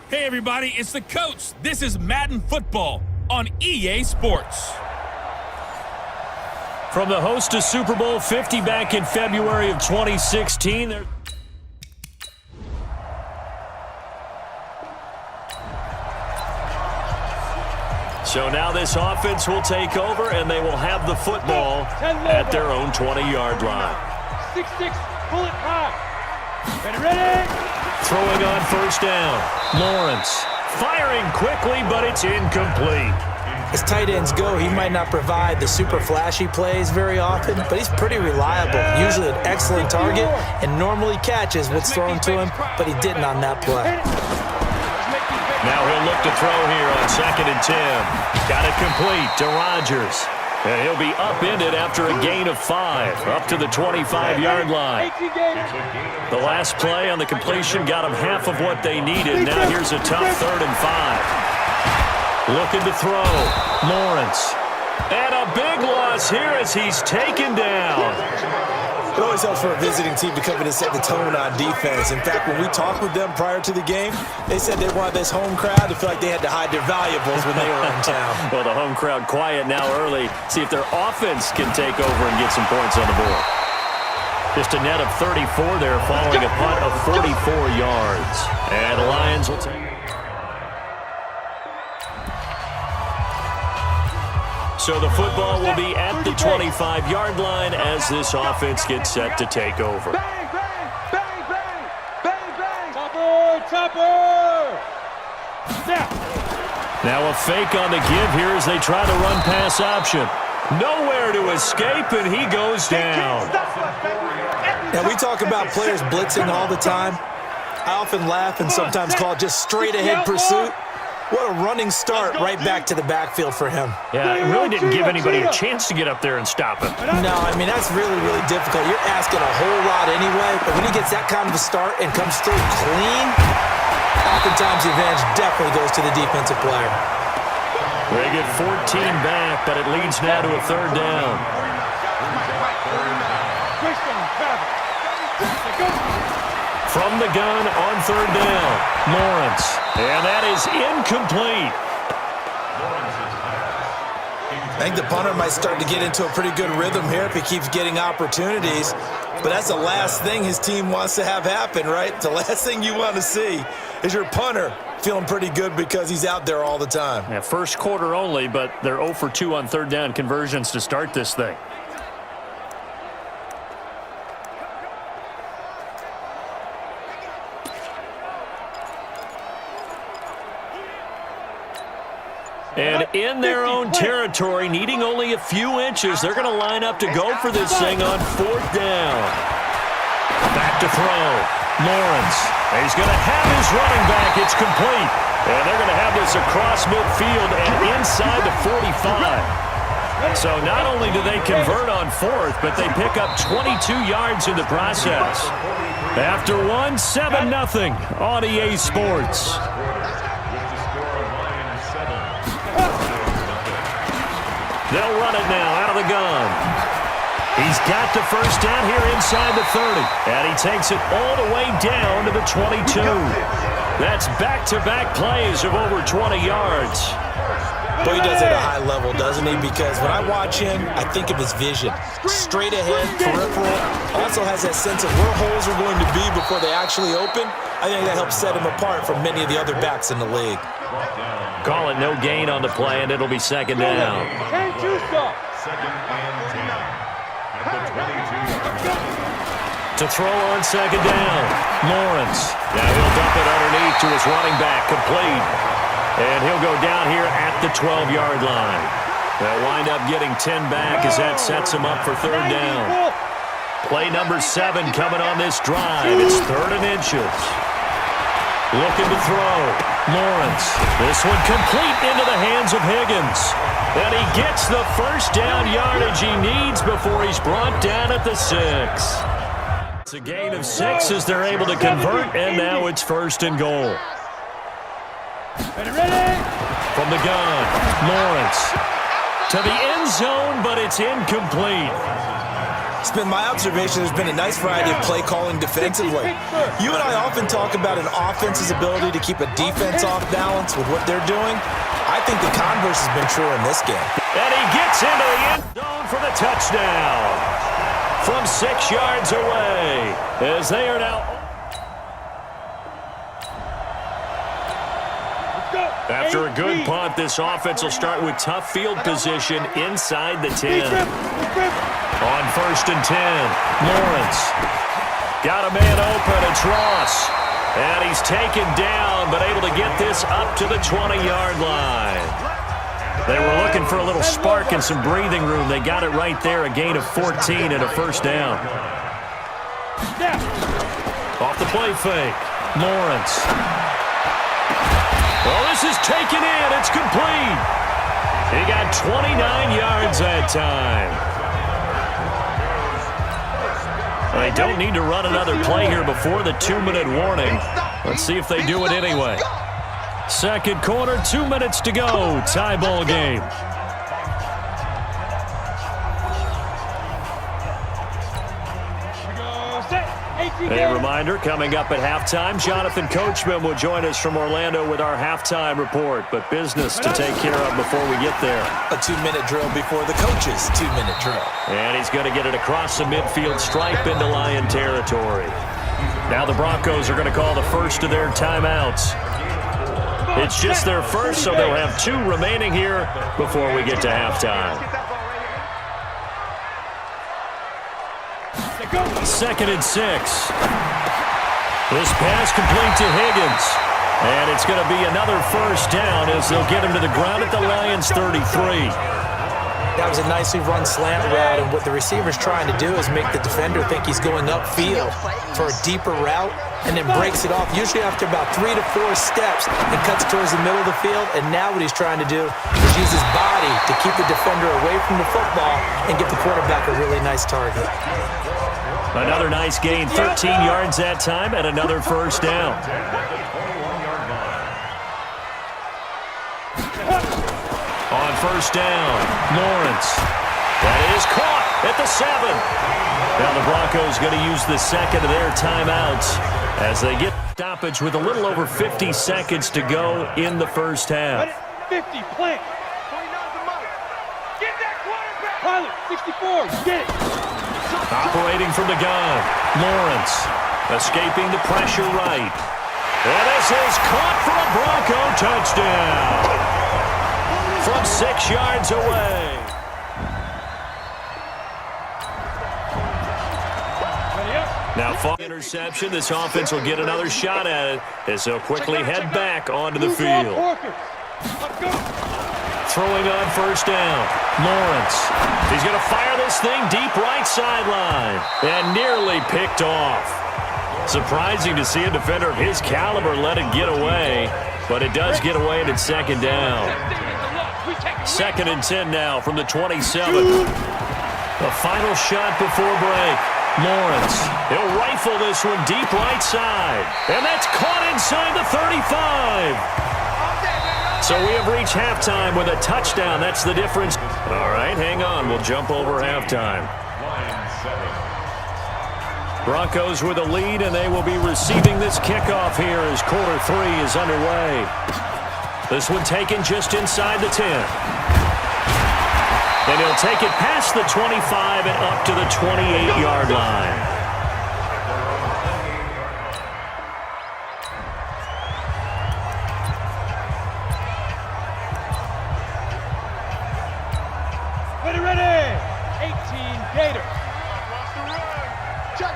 Hey everybody, it's the coach. This is Madden Football on EA Sports. From the host to Super Bowl 50 back in February of 2016. So now this offense will take over, and they will have the football at their own 20-yard line. 6-6, pull it high. Ready? Throwing on first down. Lawrence firing quickly, but it's incomplete. As tight ends go, he might not provide the super flashy plays very often, but he's pretty reliable, usually an excellent target, and normally catches what's thrown to him, but he didn't on that play. Now he'll look to throw here on 2nd and 10. Got it complete to Rodgers. And he'll be upended after a gain of 5, up to the 25-yard line. The last play on the completion got him half of what they needed. Now here's a tough 3rd and 5. Looking to throw. Lawrence. And a big loss here as he's taken down. It always helps for a visiting team to come in and set the tone on defense. In fact, when we talked with them prior to the game, they said they wanted this home crowd to feel like they had to hide their valuables when they were in town. Well, the home crowd quiet now early. See if their offense can take over and get some points on the board. Just a net of 34 there following a punt of 44 yards. And the Lions will take it. So the football will be at the 25-yard line as this offense gets set to take over. Bang, bang, bang, bang, bang, bang. Topper. Now a fake on the give here as they try to run pass option. Nowhere to escape, and he goes down. Now, we talk about players blitzing all the time. I often laugh and sometimes call it just straight-ahead pursuit. What a running start right back to the backfield for him. Yeah, it really didn't give anybody a chance to get up there and stop him. No, I mean, that's really, really difficult. You're asking a whole lot anyway, but when he gets that kind of a start and comes through clean, oftentimes the advantage definitely goes to the defensive player. They get 14 back, but it leads now to a 3rd down. From the gun on 3rd down, Lawrence. And that is incomplete. I think the punter might start to get into a pretty good rhythm here if he keeps getting opportunities. But that's the last thing his team wants to have happen, right? The last thing you want to see is your punter feeling pretty good because he's out there all the time. Yeah, first quarter only, but they're 0 for 2 on 3rd down conversions to start this thing. And in their own territory, needing only a few inches, they're going to line up to go for this thing on 4th down. Back to throw. Lawrence. He's going to have his running back. It's complete. And they're going to have this across midfield and inside the 45. So not only do they convert on 4th, but they pick up 22 yards in the process. After one, 7-0 on EA Sports. They'll run it now out of the gun. He's got the first down here inside the 30. And he takes it all the way down to the 22. That's back-to-back plays of over 20 yards. But he does it at a high level, doesn't he? Because when I watch him, I think of his vision. Straight ahead, peripheral. Also has that sense of where holes are going to be before they actually open. I think that helps set him apart from many of the other backs in the league. Call it no gain on the play, and it'll be 2nd down. To throw on 2nd down, Lawrence. Now he'll dump it underneath to his running back, complete. And he'll go down here at the 12-yard line. They'll wind up getting 10 back as that sets him up for 3rd down. Play number 7 coming on this drive. It's 3rd and inches. Looking to throw. Lawrence. This one complete into the hands of Higgins. And he gets the first down yardage he needs before he's brought down at the 6. It's a gain of 6 as they're able to convert, and now it's 1st and goal. From the gun, Lawrence. To the end zone, but it's incomplete. It's been my observation there's been a nice variety of play calling defensively. You and I often talk about an offense's ability to keep a defense off balance with what they're doing. I think the converse has been true in this game. And he gets into the end zone for the touchdown from 6 yards away as they are now. After a good punt, this offense will start with tough field position inside the 10. On 1st and 10, Lawrence. Got a man open, it's Ross. And he's taken down, but able to get this up to the 20-yard line. They were looking for a little spark and some breathing room. They got it right there, a gain of 14 and a first down. Off the play fake, Lawrence. Well, this is taken in. It's complete. He got 29 yards that time. They don't need to run another play here before the 2-minute warning. Let's see if they do it anyway. Second quarter, 2 minutes to go. Tie ball game. A reminder, coming up at halftime, Jonathan Coachman will join us from Orlando with our halftime report, but business to take care of before we get there. A 2-minute drill before the coach's 2-minute drill. And he's going to get it across the midfield stripe into Lion territory. Now the Broncos are going to call the first of their timeouts. It's just their first, so they'll have 2 remaining here before we get to halftime. 2nd and 6. This pass complete to Higgins. And it's going to be another first down as they'll get him to the ground at the Lions' 33. That was a nicely run slant route, and what the receiver's trying to do is make the defender think he's going upfield for a deeper route and then breaks it off, usually after about 3 to 4 steps, and cuts towards the middle of the field. And now what he's trying to do is use his body to keep the defender away from the football and get the quarterback a really nice target. Another nice gain, 13 yards that time, and another first down. On first down, Lawrence. That is caught at the 7. Now the Broncos going to use the second of their timeouts as they get stoppage with a little over 50 seconds to go in the first half. 50, plant. Get that quarterback. Pilot, 64, get it. Operating from the gun, Lawrence escaping the pressure right. And this is caught for a Bronco touchdown from 6 yards away. Now, interception. This offense will get another shot at it as they'll quickly head back onto the field. Throwing on first down, Lawrence. He's going to fire this thing deep right sideline and nearly picked off. Surprising to see a defender of his caliber let it get away, but it does get away and it's second down. 2nd and 10 now from the 27. The final shot before break. Lawrence, he'll rifle this one deep right side. And that's caught inside the 35. So we have reached halftime with a touchdown. That's the difference. All right, hang on. We'll jump over halftime. Broncos with a lead, and they will be receiving this kickoff here as quarter 3 is underway. This one taken just inside the 10. And he'll take it past the 25 and up to the 28-yard line. Ready, 18 Gator.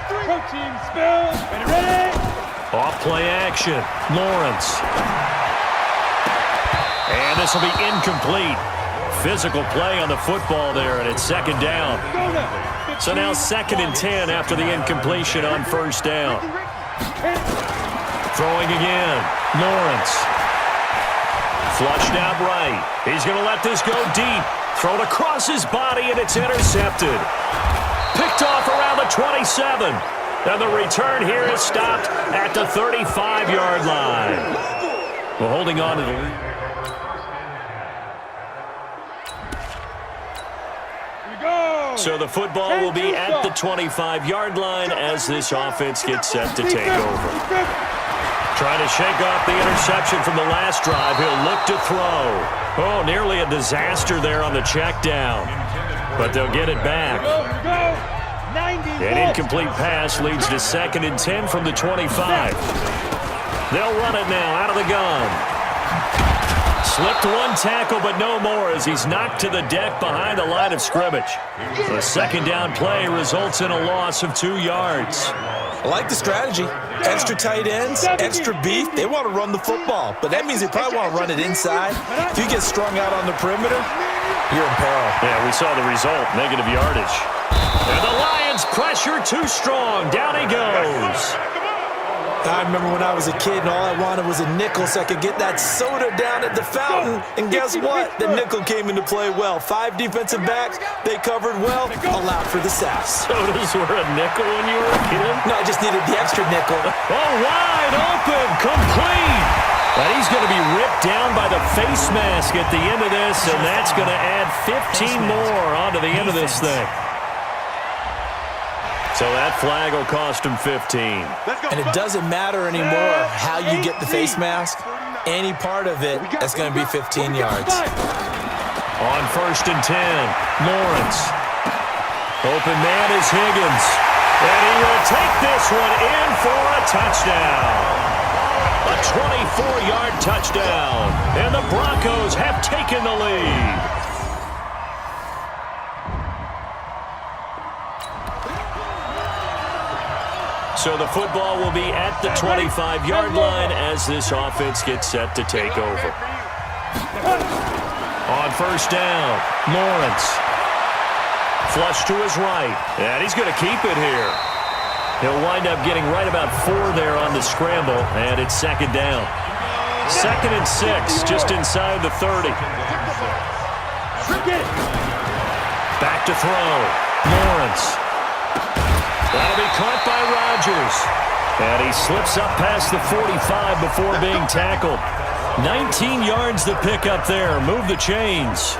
Protein spill. Ready. Off play action, Lawrence. And this will be incomplete. Physical play on the football there, and it's second down. So now 2nd and 10 after the incompletion on first down. Throwing again, Lawrence. Flushed out right. He's going to let this go deep. Thrown across his body, and it's intercepted. Picked off around the 27. And the return here is stopped at the 35-yard line. Well, holding on to the lead. So the football will be at the 25-yard line as this offense gets set to take over. Trying to shake off the interception from the last drive. He'll look to throw. Oh, nearly a disaster there on the check down. But they'll get it back. An incomplete pass leads to 2nd and 10 from the 25. They'll run it now out of the gun. Slipped one tackle, but no more as he's knocked to the deck behind the line of scrimmage. The 2nd down play results in a loss of 2 yards. I like the strategy. Extra tight ends, extra beef. They want to run the football, but that means they probably want to run it inside. If you get strung out on the perimeter, you're in peril. Yeah, we saw the result, negative yardage. And the Lions pressure too strong. Down he goes. I remember when I was a kid and all I wanted was a nickel so I could get that soda down at the fountain. And guess what? The nickel came into play well. 5 defensive backs, they covered well, allowed for the sacks. Sodas were a nickel when you were a kid? No, I just needed the extra nickel. Oh, wide open, complete. And he's going to be ripped down by the face mask at the end of this, and that's going to add 15 more onto the end of this thing. So that flag will cost him 15. And it doesn't matter anymore how you get the face mask. Any part of it, that's going to be 15 yards. On 1st and 10, Lawrence. Open man is Higgins. And he will take this one in for a touchdown. A 24-yard touchdown. And the Broncos have taken the lead. So the football will be at the 25-yard line as this offense gets set to take over. On 1st down, Lawrence. Flush to his right, and he's going to keep it here. He'll wind up getting right about 4 there on the scramble, and it's 2nd down. 2nd and 6, just inside the 30. Back to throw, Lawrence. That'll be caught by Rodgers. And he slips up past the 45 before being tackled. 19 yards to pick up there. Move the chains.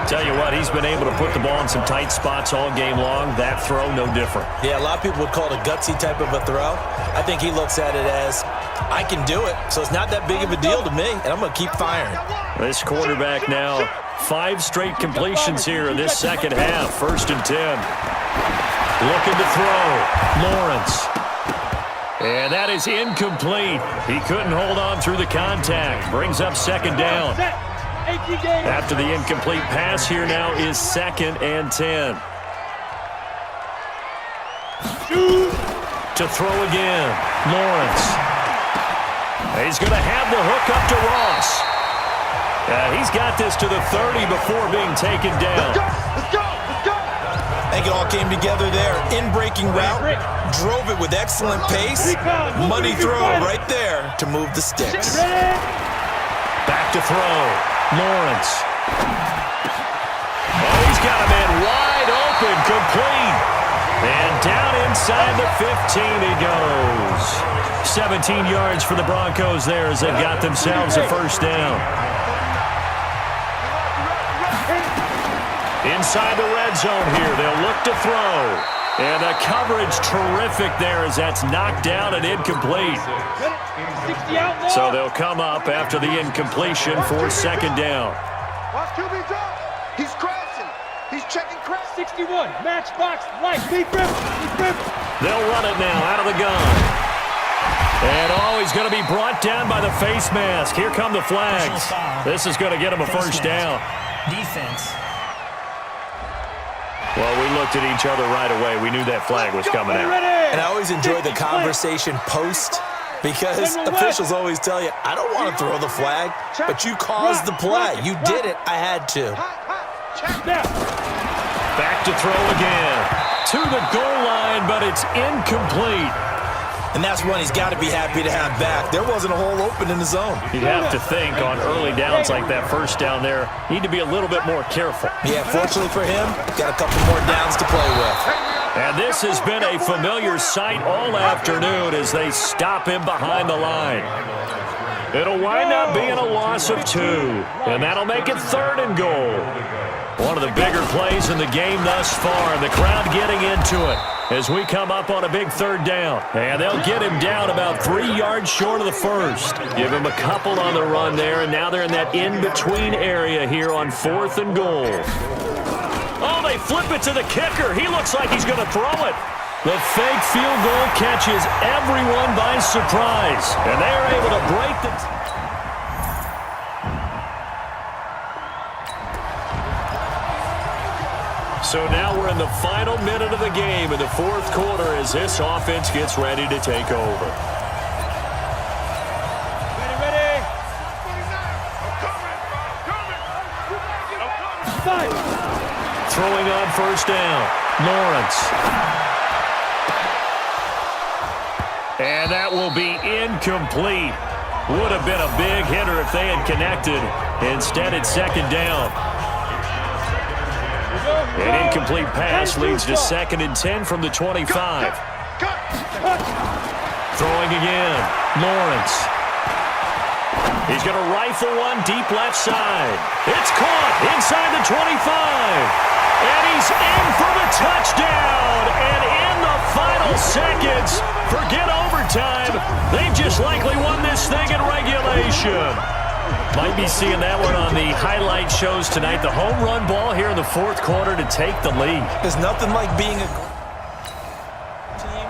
Tell you what, he's been able to put the ball in some tight spots all game long. That throw, no different. Yeah, a lot of people would call it a gutsy type of a throw. I think he looks at it as, I can do it, so it's not that big of a deal to me, and I'm going to keep firing. This quarterback now, 5 straight completions here in this 2nd half. 1st and 10. Looking to throw, Lawrence. And that is incomplete. He couldn't hold on through the contact. Brings up 2nd down. After the incomplete pass here now is 2nd and 10. To throw again, Lawrence. He's going to have the hook up to Ross. He's got this to the 30 before being taken down. Let's go! I think it all came together there. In-breaking route, drove it with excellent pace. Money throw right there to move the sticks. Back to throw, Lawrence. Oh, he's got a man wide open, complete. And down inside the 15 he goes. 17 yards for the Broncos there as they've got themselves a 1st down. Inside the red zone here, they'll look to throw. And the coverage terrific there as that's knocked down and incomplete. So they'll come up after the incompletion for 2nd down. Watch QB's up. He's crashing. He's checking crash. 61, matchbox, light, deep rip. They'll run it now out of the gun. And he's going to be brought down by the face mask. Here come the flags. This is going to get him a 1st down. Defense. Well, we looked at each other right away. We knew that flag was coming out. And I always enjoy the conversation post because officials always tell you, I don't want to throw the flag, but you caused the play. You did it. I had to. Back to throw again. To the goal line, but it's incomplete. And that's one he's got to be happy to have back. There wasn't a hole open in the zone. You'd have to think on early downs like that 1st down there, need to be a little bit more careful. Yeah, fortunately for him, got a couple more downs to play with. And this has been a familiar sight all afternoon as they stop him behind the line. It'll wind up being a loss of 2, and that'll make it 3rd and goal. One of the bigger plays in the game thus far, and the crowd getting into it as we come up on a big third down. And they'll get him down about 3 yards short of the first. Give him a couple on the run there, and now they're in that in-between area here on 4th and goal. Oh, they flip it to the kicker. He looks like he's going to throw it. The fake field goal catches everyone by surprise, and they are able to break the... So now we're in the final minute of the game in the 4th quarter as this offense gets ready to take over. Ready. Fight. Throwing on first down, Lawrence. And that will be incomplete. Would have been a big hitter if they had connected. Instead, it's second down. An incomplete pass leads to 2nd and 10 from the 25. Throwing again, Lawrence. He's going to rifle one deep left side. It's caught inside the 25. And he's in for the touchdown. And in the final seconds, forget overtime. They've just likely won this thing in regulation. Might be seeing that one on the highlight shows tonight. The home run ball here in the 4th quarter to take the lead. There's nothing like being a team.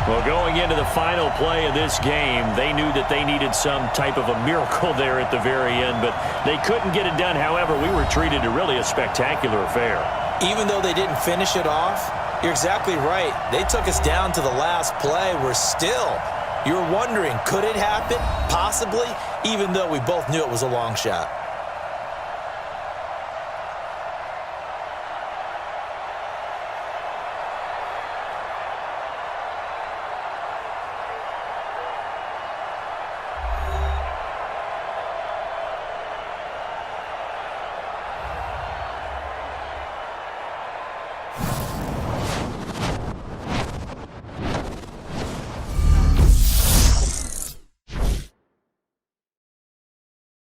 Well, going into the final play of this game, they knew that they needed some type of a miracle there at the very end, but they couldn't get it done. However, we were treated to really a spectacular affair. Even though they didn't finish it off, you're exactly right. They took us down to the last play. You're wondering, could it happen? Possibly, even though we both knew it was a long shot.